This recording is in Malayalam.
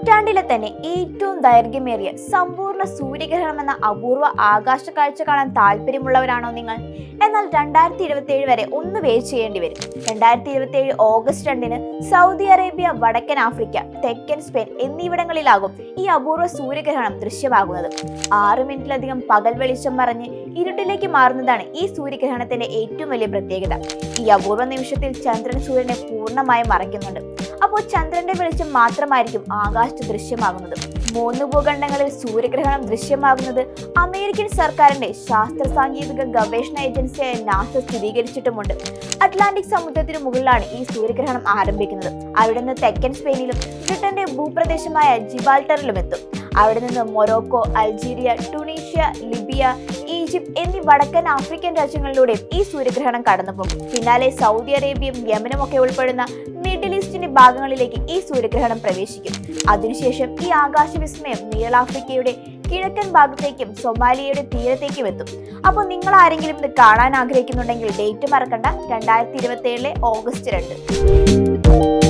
നൂറ്റാണ്ടിലെ തന്നെ ഏറ്റവും ദൈർഘ്യമേറിയ സമ്പൂർണ്ണ സൂര്യഗ്രഹണം എന്ന അപൂർവ ആകാശ കാഴ്ച കാണാൻ താല്പര്യമുള്ളവരാണോ നിങ്ങൾ? എന്നാൽ 2027 വരെ ഒന്ന് വെയിറ്റ് ചെയ്യേണ്ടി വരും. 2027 ഓഗസ്റ്റ് 2-ന് സൗദി അറേബ്യ, വടക്കൻ ആഫ്രിക്ക, തെക്കൻ സ്പെയിൻ എന്നിവിടങ്ങളിലാകും ഈ അപൂർവ സൂര്യഗ്രഹണം ദൃശ്യമാകുന്നത്. 6 മിനിറ്റിലധികം പകൽ വെളിച്ചം മറഞ്ഞ് ഇരുട്ടിലേക്ക് മാറുന്നതാണ് ഈ സൂര്യഗ്രഹണത്തിന്റെ ഏറ്റവും വലിയ പ്രത്യേകത. ഈ അപൂർവ നിമിഷത്തിൽ ചന്ദ്രൻ സൂര്യനെ പൂർണ്ണമായും മറയ്ക്കുന്നുണ്ട്. അപ്പോൾ ചന്ദ്രന്റെ വെളിച്ചം മാത്രമായിരിക്കും ആകാശത്ത് ദൃശ്യമാകുന്നത്. 3 ഭൂഖണ്ഡങ്ങളിൽ സൂര്യഗ്രഹണം ദൃശ്യമാകുന്നത് അമേരിക്കൻ സർക്കാരിന്റെ ശാസ്ത്ര സാങ്കേതിക ഗവേഷണ ഏജൻസിയായ നാസ സ്ഥിരീകരിച്ചിട്ടുമുണ്ട്. അറ്റ്ലാന്റിക് സമുദ്രത്തിനു മുകളിലാണ് ഈ സൂര്യഗ്രഹണം ആരംഭിക്കുന്നത്. അവിടെ നിന്ന് തെക്കൻ സ്പെയിനിലും ബ്രിട്ടന്റെ ഭൂപ്രദേശമായ ജിബാൾട്ടറിലും എത്തും. അവിടെ നിന്ന് Morocco, Algeria, Tunisia, Libya, Egypt എന്നീ വടക്കൻ ആഫ്രിക്കൻ രാജ്യങ്ങളിലൂടെ ഈ സൂര്യഗ്രഹണം കടന്നുപോകും. പിന്നാലെ സൗദി അറേബ്യയും യമനും ഒക്കെ ഉൾപ്പെടുന്ന മിഡിൽ ഈസ്റ്റിന്റെ ഭാഗങ്ങളിലേക്ക് ഈ സൂര്യഗ്രഹണം പ്രവേശിക്കും. അതിനുശേഷം ഈ ആകാശവിസ്മയം നീളാഫ്രിക്കയുടെ കിഴക്കൻ ഭാഗത്തേക്കും സൊമാലിയയുടെ തീരത്തേക്കും എത്തും. അപ്പോൾ നിങ്ങൾ ആരെങ്കിലും ഇത് കാണാൻ ആഗ്രഹിക്കുന്നുണ്ടെങ്കിൽ ഡേറ്റ് മറക്കണ്ട, 2027 ഓഗസ്റ്റ് 2.